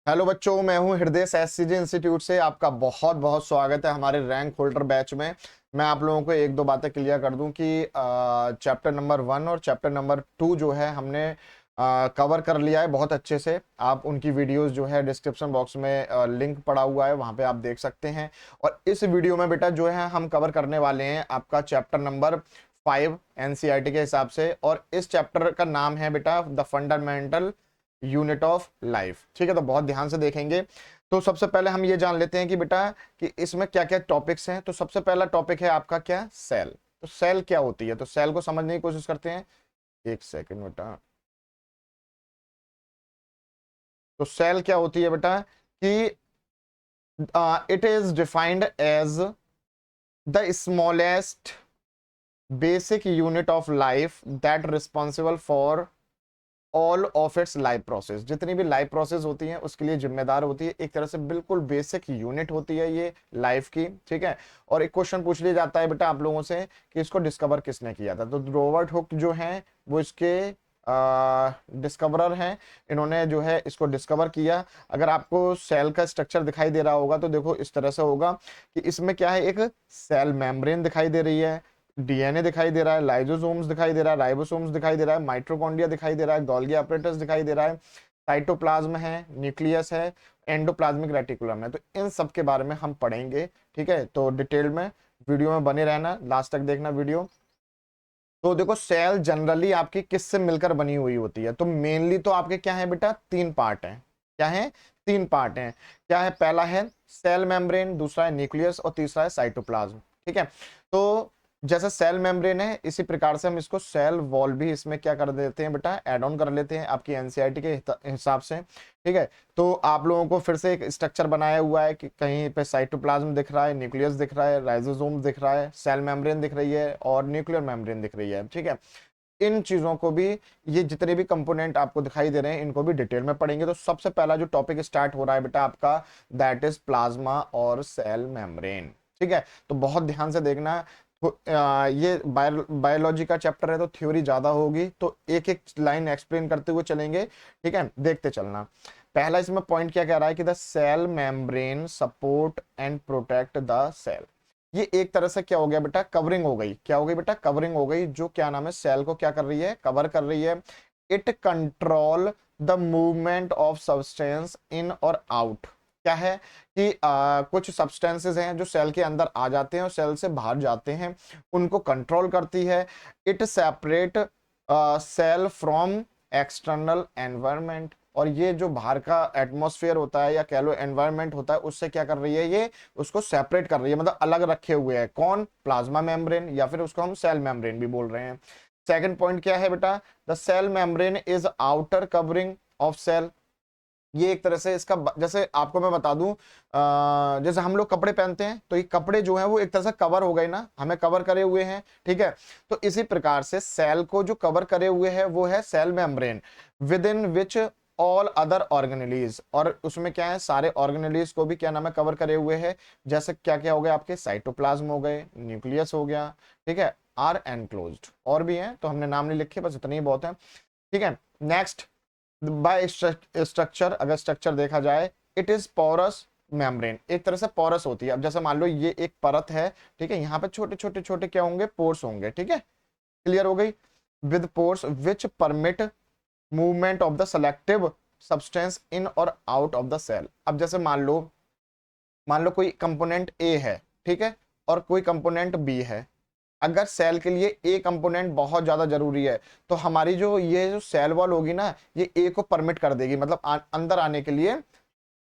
Hello बच्चों, मैं हूं हृदय एससीजी इंस्टीट्यूट से। आपका बहुत बहुत स्वागत है हमारे रैंक होल्डर बैच में। मैं आप लोगों को एक दो बातें क्लियर कर दूं कि चैप्टर नंबर 1 और चैप्टर नंबर 2 जो है हमने कवर कर लिया है बहुत अच्छे से। आप उनकी वीडियोस जो है डिस्क्रिप्शन बॉक्स में लिंक पड़ा हुआ है, वहां पे आप देख सकते हैं। और इस वीडियो में बेटा जो है हम कवर करने वाले हैं आपका चैप्टर नंबर 5 एनसीईआरटी के हिसाब से। और इस चैप्टर का नाम है बेटा the fundamental unit of life. ठीक है, तो बहुत ध्यान से देखेंगे। तो सबसे पहले हम ये जान लेते हैं कि बेटा कि इसमें क्या क्या टॉपिक्स हैं। तो सबसे पहला टॉपिक है आपका क्या, सेल। तो सेल क्या होती है, तो सेल को समझने की कोशिश करते हैं। एक सेकंड बेटा। तो सेल क्या होती है बेटा कि it is defined as the smallest basic unit of life that responsible for all of its life process. जितनी भी लाइफ प्रोसेस होती है उसके लिए जिम्मेदार होती है। एक तरह से बिल्कुल बेसिक यूनिट होती है ये लाइफ की। ठीक है। और एक क्वेश्चन पूछ लिया जाता है बेटा आप लोगों से कि इसको डिस्कवर किसने किया था। तो रॉबर्ट हुक जो है वो इसके डिस्कवरर हैं। इन्होंने जो है इसको डिस्कवर किया। अगर आपको सेल का स्ट्रक्चर दिखाई दे रहा होगा तो देखो इस तरह से होगा कि इसमें क्या है, एक सेल मेम्ब्रेन दिखाई दे रही है, डीएनए दिखाई दे रहा है, लाइजोसोम्स दिखाई दे रहा है, राइबोसोम्स दिखाई दे रहा है, माइटोकॉन्ड्रिया दिखाई दे रहा है, गोल्गी apparatus दिखाई दे रहा है, साइटोप्लाज्म है, न्यूक्लियस है, एंडोप्लाज्मिक रेटिकुलम है। तो इन सब के बारे में हम पढ़ेंगे। ठीक है, तो डिटेल में वीडियो में बने रहना, लास्ट तक देखना वीडियो। तो देखो सेल जनरली आपकी किससे मिलकर बनी हुई होती है। तो मेनली तो आपके क्या है बेटा, तीन पार्ट हैं। क्या है, तीन पार्ट हैं। क्या है, पहला है सेल मेम्ब्रेन, दूसरा है न्यूक्लियस और तीसरा है साइटोप्लाज्म। ठीक है। तो जैसे सेल मेम्ब्रेन है इसी प्रकार से हम इसको सेल वॉल भी इसमें क्या कर देते हैं बेटा, एड ऑन कर लेते हैं आपकी एनसीईआरटी के हिसाब से। ठीक है। तो आप लोगों को फिर से एक स्ट्रक्चर बनाया हुआ है कि कहीं पे साइटोप्लाज्म दिख रहा है, न्यूक्लियस दिख रहा है, राइजोसोम दिख रहा है, सेल मेम्ब्रेन दिख रही है और न्यूक्लियर मेम्ब्रेन दिख रही है। ठीक है। इन चीजों को भी, ये जितने भी कंपोनेंट आपको दिखाई दे रहे हैं इनको भी डिटेल में पढ़ेंगे। तो सबसे पहला जो टॉपिक स्टार्ट हो रहा है बेटा आपका, दैट इज प्लाज्मा और सेल मेम्ब्रेन। ठीक है। तो बहुत ध्यान से देखना। तो, ये बायोलॉजी का चैप्टर है तो थ्योरी ज्यादा होगी, तो एक एक लाइन एक्सप्लेन करते हुए चलेंगे। ठीक है, देखते चलना। पहला इसमें पॉइंट क्या कह रहा है कि the cell membrane support and protect the cell. ये एक तरह से क्या हो गया बेटा, कवरिंग हो गई। क्या हो गई बेटा, कवरिंग हो गई, जो क्या नाम है, सेल को क्या कर रही है, कवर कर रही है। It control the movement of substance in और आउट। क्या है कि कुछ सब्सटेंसेस हैं जो सेल के अंदर आ जाते हैं और सेल से बाहर जाते हैं, उनको कंट्रोल करती है। It separate cell from external environment. और ये जो बाहर का एटमॉस्फेयर होता है या कह लो एनवायरनमेंट होता है, उससे क्या कर रही है, ये उसको सेपरेट कर रही है, मतलब अलग रखे हुए है। कौन, प्लाज्मा मेम्ब्रेन, या फिर उसको हम सेल मेम्ब्रेन भी बोल रहे हैं। सेकंड पॉइंट क्या है बेटा, the cell membrane is outer covering of cell. ये एक तरह से इसका जैसे आपको मैं बता दूं, जैसे हम लोग कपड़े पहनते हैं तो ये कपड़े जो है वो एक तरह से कवर हो गए ना, हमें कवर करे हुए हैं। ठीक है। तो इसी प्रकार से सेल को जो कवर करे हुए है वो है cell membrane, within which all other organelles. और उसमें क्या है, सारे ऑर्गेनेलीज को भी क्या नाम है, कवर करे हुए है। जैसे क्या क्या हो गए आपके, साइटोप्लाज्म हो गए, न्यूक्लियस हो गया। ठीक है। आर एनक्लोज्ड, और भी हैं तो हमने नाम नहीं लिखे, बस इतने ही बहुत है। ठीक है। नेक्स्ट, बाय स्ट्रक्चर, अगर स्ट्रक्चर देखा जाए, इट इज पोरस मेम्ब्रेन। एक तरह से पोरस होती है। अब जैसे मान लो ये एक परत है, ठीक है, यहाँ पे छोटे छोटे छोटे क्या होंगे, पोर्स होंगे। ठीक है, क्लियर हो गई। With pores which permit movement of the selective substance in और आउट ऑफ द सेल। अब जैसे मान लो कोई कंपोनेंट ए है, ठीक है, और कोई कंपोनेंट बी है। अगर सेल के लिए ए कंपोनेंट बहुत ज्यादा जरूरी है तो हमारी जो ये जो सेल वॉल होगी ना, ये ए को परमिट कर देगी, मतलब अंदर आने के लिए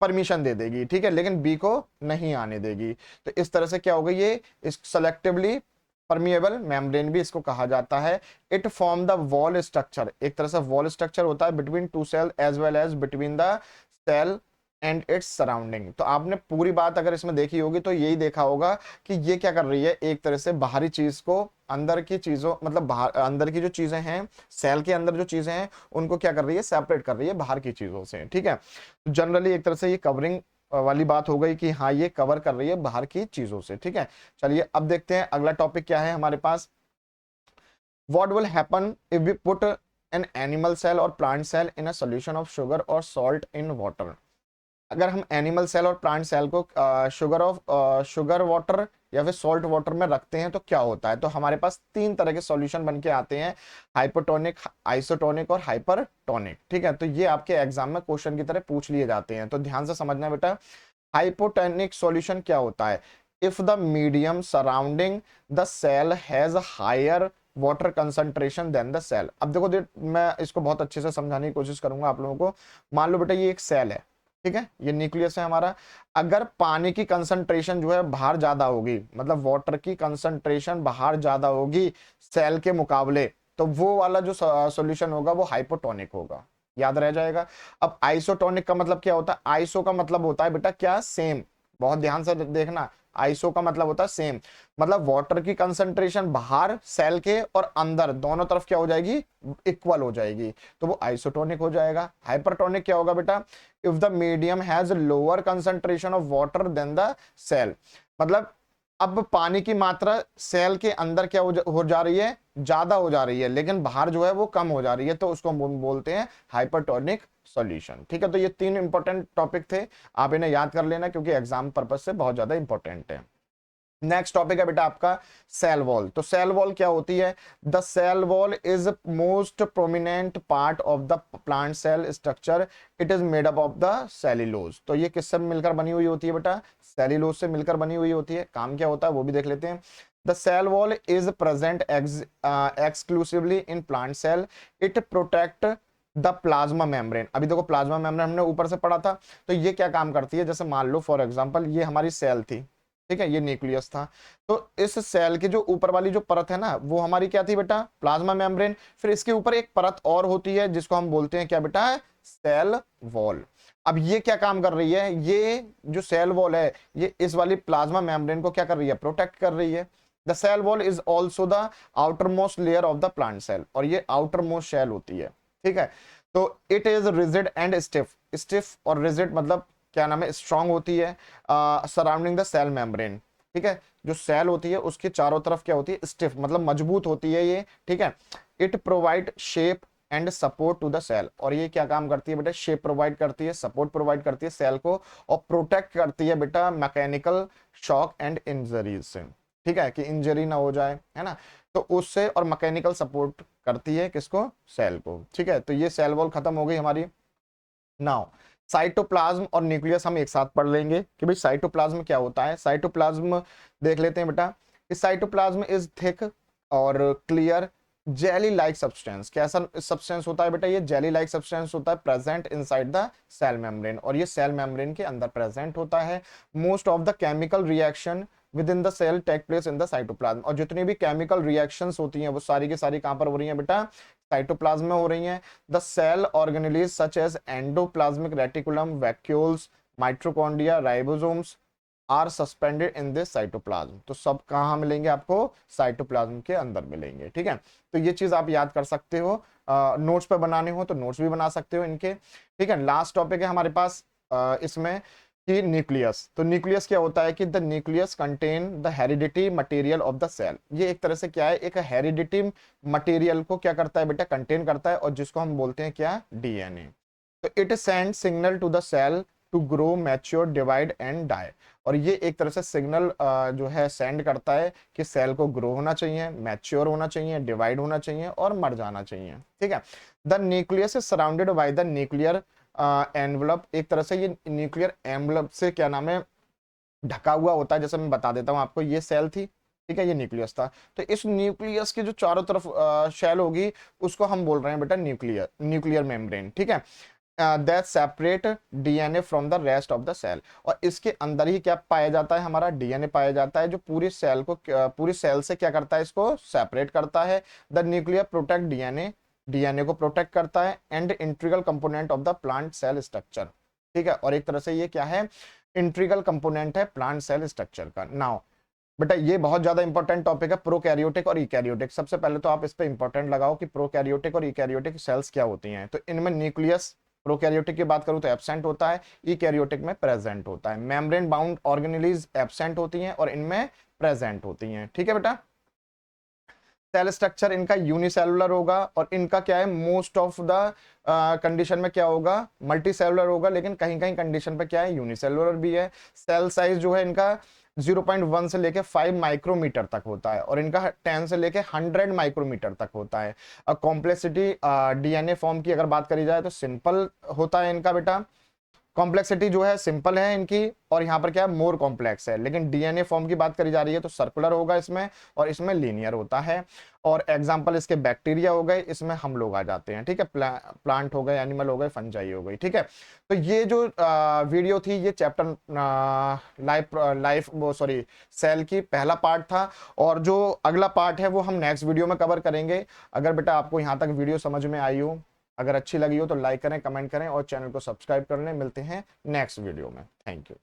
परमिशन दे देगी। ठीक है, लेकिन बी को नहीं आने देगी। तो इस तरह से क्या होगा, ये इस सेलेक्टिवली परमिएबल मेम्ब्रेन भी इसको कहा जाता है। It form the wall structure, एक तरह से वॉल स्ट्रक्चर होता है between two cell as well as between the cell and its surrounding. तो आपने पूरी बात अगर इसमें देखी होगी तो यही देखा होगा कि ये क्या कर रही है, एक तरह से बाहरी चीज को अंदर की चीजों, मतलब बाहर अंदर की जो चीजें हैं, सेल के अंदर जो चीजें हैं उनको क्या कर रही है, सेपरेट कर रही है बाहर की चीजों से। ठीक है। तो जनरली एक तरह से ये कवरिंग वाली बात हो गई कि हाँ ये कवर कर रही है बाहर की चीजों से। ठीक है। चलिए अब देखते हैं अगला टॉपिक क्या है हमारे पास। What will happen if we put an animal cell और plant cell in a solution of sugar और सॉल्ट इन वाटर। अगर हम एनिमल सेल और प्लांट सेल को शुगर वाटर या फिर सॉल्ट वाटर में रखते हैं तो क्या होता है, तो हमारे पास तीन तरह के सॉल्यूशन बन के आते हैं, हाइपोटोनिक, आइसोटोनिक और हाइपरटोनिक। ठीक है, तो ये आपके एग्जाम में क्वेश्चन की तरह पूछ लिए जाते हैं, तो ध्यान से समझना बेटा। हाइपोटोनिक सॉल्यूशन क्या होता है, if the medium surrounding the cell has higher water concentration then the cell. अब देखो मैं इसको बहुत अच्छे से समझाने की कोशिश करूंगा आप लोगों को। मान लो बेटा ये एक सेल है, ठीक है, ये न्यूक्लियस है हमारा। अगर पानी की कंसंट्रेशन जो है बाहर ज्यादा होगी, मतलब वाटर की कंसंट्रेशन बाहर ज्यादा होगी सेल के मुकाबले, तो वो वाला जो सॉल्यूशन होगा वो हाइपोटोनिक होगा, याद रह जाएगा। अब आइसोटोनिक का मतलब क्या होता है, आइसो का मतलब होता है बेटा क्या, सेम। बहुत ध्यान से देखना, आइसो का मतलब होता है सेम, मतलब वाटर की कंसंट्रेशन बाहर सेल के और अंदर दोनों तरफ क्या हो जाएगी, इक्वल हो जाएगी, तो वो आइसोटोनिक हो जाएगा। हाइपरटोनिक क्या होगा बेटा, if the medium has lower concentration of water then the cell, मतलब अब पानी की मात्रा सेल के अंदर क्या हो जा रही है, ज्यादा हो जा रही है, लेकिन बाहर जो है वो कम हो जा रही है, तो उसको हम बोलते हैं हाइपरटोनिक सॉल्यूशन। ठीक है, तो ये तीन इंपॉर्टेंट टॉपिक थे, आप इन्हें याद कर लेना क्योंकि एग्जाम पर्पज से बहुत ज्यादा इंपॉर्टेंट है। नेक्स्ट टॉपिक है बेटा आपका सेल वॉल। तो सेल वॉल क्या होती है, the cell wall is most prominent part of the plant cell structure, it is made up of the cellulose. तो ये किससे मिलकर बनी हुई होती है बेटा, सेल्यूलोज से मिलकर बनी हुई होती है। काम क्या होता है वो भी देख लेते हैं। The cell wall is present exclusively in plant cell, it protect the plasma membrane. अभी देखो प्लाज्मा मेम्ब्रेन हमने ऊपर से पढ़ा था, तो ये क्या काम करती है, जैसे मान लो फॉर एग्जांपल ये हमारी सेल थी, ठीक है, ये न्यूक्लियस था, तो इस सेल की जो ऊपर वाली जो परत है ना वो हमारी क्या थी बेटा, प्लाज्मा मेम्ब्रेन। फिर इसके ऊपर एक परत और होती है जिसको हम बोलते हैं क्या बेटा, सेल वॉल। अब ये क्या काम कर रही है, ये जो सेल वॉल है ये इस वाली प्लाज्मा मेम्ब्रेन को क्या कर रही है, प्रोटेक्ट कर रही है। The cell wall is also the outer most layer of the plant cell, और ये आउटर मोस्ट शेल होती है। ठीक है, तो it is rigid and stiff, stiff और रिजिड मतलब क्या नाम है, स्ट्रांग होती है, सराउंडिंग द सेल मेम्ब्रेन। ठीक है, जो सेल होती है उसके चारों तरफ क्या होती है, स्टिफ मतलब मजबूत होती है ये। ठीक है, it provide shape and support to the cell, और ये क्या काम करती है बेटा, शेप प्रोवाइड करती है, सपोर्ट प्रोवाइड करती है सेल को, और प्रोटेक्ट करती है बेटा मैकेनिकल शॉक एंड इंजरीज से। ठीक है, कि इंजरी ना हो जाए, है ना, तो उससे, और मैकेनिकल सपोर्ट करती है किसको, सेल को। ठीक है, तो ये सेल वॉल खत्म हो गई हमारी। नाउ साइटोप्लाज्म और न्यूक्लियस हम एक साथ पढ़ लेंगे कि भाई साइटोप्लाज्म क्या होता है। साइटोप्लाज्म देख लेते हैं बेटा। इस साइटोप्लाज्म इज थिक और क्लियर जेली लाइक सब्सटेंस। कैसा सब्सटेंस होता है बेटा, ये जेली लाइक सब्सटेंस होता है, present inside the cell membrane, और ये सेल मेम्ब्रेन के अंदर प्रेजेंट होता है। Most of the chemical reaction within the cell take place in the cytoplasm, और जितनी भी केमिकल रिएक्शंस होती हैं वो सारी की सारी कहां पर हो रही हैं बेटा, साइटोप्लाज्म में हो रही हैं। The cell organelles such as endoplasmic reticulum, vacuoles, mitochondria, ribosomes are suspended in this cytoplasm. तो सब कहाँ मिलेंगे आपको, साइटोप्लाज्म के अंदर मिलेंगे। ठीक है, तो ये चीज आप याद कर सकते हो, नोट्स पे बनाने हो तो नोट्स भी बना सकते हो इनके। ठीक है, लास्ट टॉपिक है हमारे पास इसमें कि न्यूक्लियस। तो न्यूक्लियस क्या होता है कि the nucleus contain the heredity material of the cell. ये एक तरह से क्या है, एक हेरिडिटी मटेरियल को क्या करता है बेटा, कंटेन करता है, और जिसको हम बोलते हैं क्या, डीएनए। तो it send signal to the cell to grow, mature, divide and die. और ये एक तरह से सिग्नल जो है सेंड करता है कि सेल को ग्रो होना चाहिए, मैच्योर होना चाहिए, डिवाइड होना चाहिए और मर जाना चाहिए। ठीक है, the nucleus is surrounded by the nuclear envelope. एक तरह से ये न्यूक्लियर एनवलप से क्या नाम है, ढका हुआ होता है। जैसे मैं बता देता हूँ आपको, ये सेल थी, ठीक है, ये न्यूक्लियस था, तो इस न्यूक्लियस की जो चारों तरफ शेल होगी उसको हम बोल रहे हैं बेटा न्यूक्लियर, न्यूक्लियर मेम्ब्रेन। ठीक है, that separate DNA from the rest of the cell, और इसके अंदर ही क्या पाया जाता है, हमारा डीएनए पाया जाता है, जो पूरी सेल को पूरी सेल से क्या करता है, इसको सेपरेट करता है। The nuclear protect DNA, DNA को प्रोटेक्ट करता है, and integral component of the plant cell structure. ठीक है, और एक तरह से ये क्या है, इंट्रीगल कंपोनेंट है प्लांट सेल स्ट्रक्चर का। नाउ बेटा ये बहुत ज्यादा इंपॉर्टेंट टॉपिक है, प्रोकैरियोटिक और इकैरियोटिक। सबसे पहले तो आप इस पे इंपॉर्टेंट लगाओ कि प्रोकैरियोटिक और इकैरियोटिक सेल्स क्या होती हैं। तो इनमें न्यूक्लियस, प्रोकैरियोटिक की बात करूं तो एब्सेंट होता है, इकैरियोटिक में प्रेजेंट होता है। मेम्ब्रेन बाउंड ऑर्गेनेलिज एब्सेंट होती हैं और इनमें प्रेजेंट होती हैं। ठीक है बेटा, सेल स्ट्रक्चर इनका यूनिसेलुलर होगा और इनका क्या है, मोस्ट ऑफ द कंडीशन में क्या होगा, मल्टी सेलुलर होगा, लेकिन कहीं कहीं कंडीशन पे क्या है, यूनिसेलुलर भी है। सेल साइज जो है इनका 0.1 से लेके 5 माइक्रोमीटर तक होता है और इनका 10 से लेके 100 माइक्रोमीटर तक होता है। कॉम्प्लेक्सिटी डीएनए फॉर्म की अगर बात करी जाए तो सिंपल होता है इनका बेटा, कॉम्प्लेक्सिटी जो है सिंपल है इनकी, और यहाँ पर क्या है, मोर कॉम्प्लेक्स है। लेकिन डीएनए फॉर्म की बात करी जा रही है तो सर्कुलर होगा इसमें, और इसमें लीनियर होता है। और एग्जांपल इसके बैक्टीरिया हो गए, इसमें हम लोग आ जाते हैं, ठीक है, प्लांट हो गए, एनिमल हो गए, फंजाई हो गई, ठीक है। तो ये जो वीडियो थी ये चैप्टर लाइफ वो सॉरी सेल की पहला पार्ट था, और जो अगला पार्ट है वो हम नेक्स्ट वीडियो में कवर करेंगे। अगर बेटा आपको यहाँ तक वीडियो समझ में आई हो, अगर अच्छी लगी हो तो लाइक करें, कमेंट करें और चैनल को सब्सक्राइब कर लें। मिलते हैं नेक्स्ट वीडियो में। Thank you.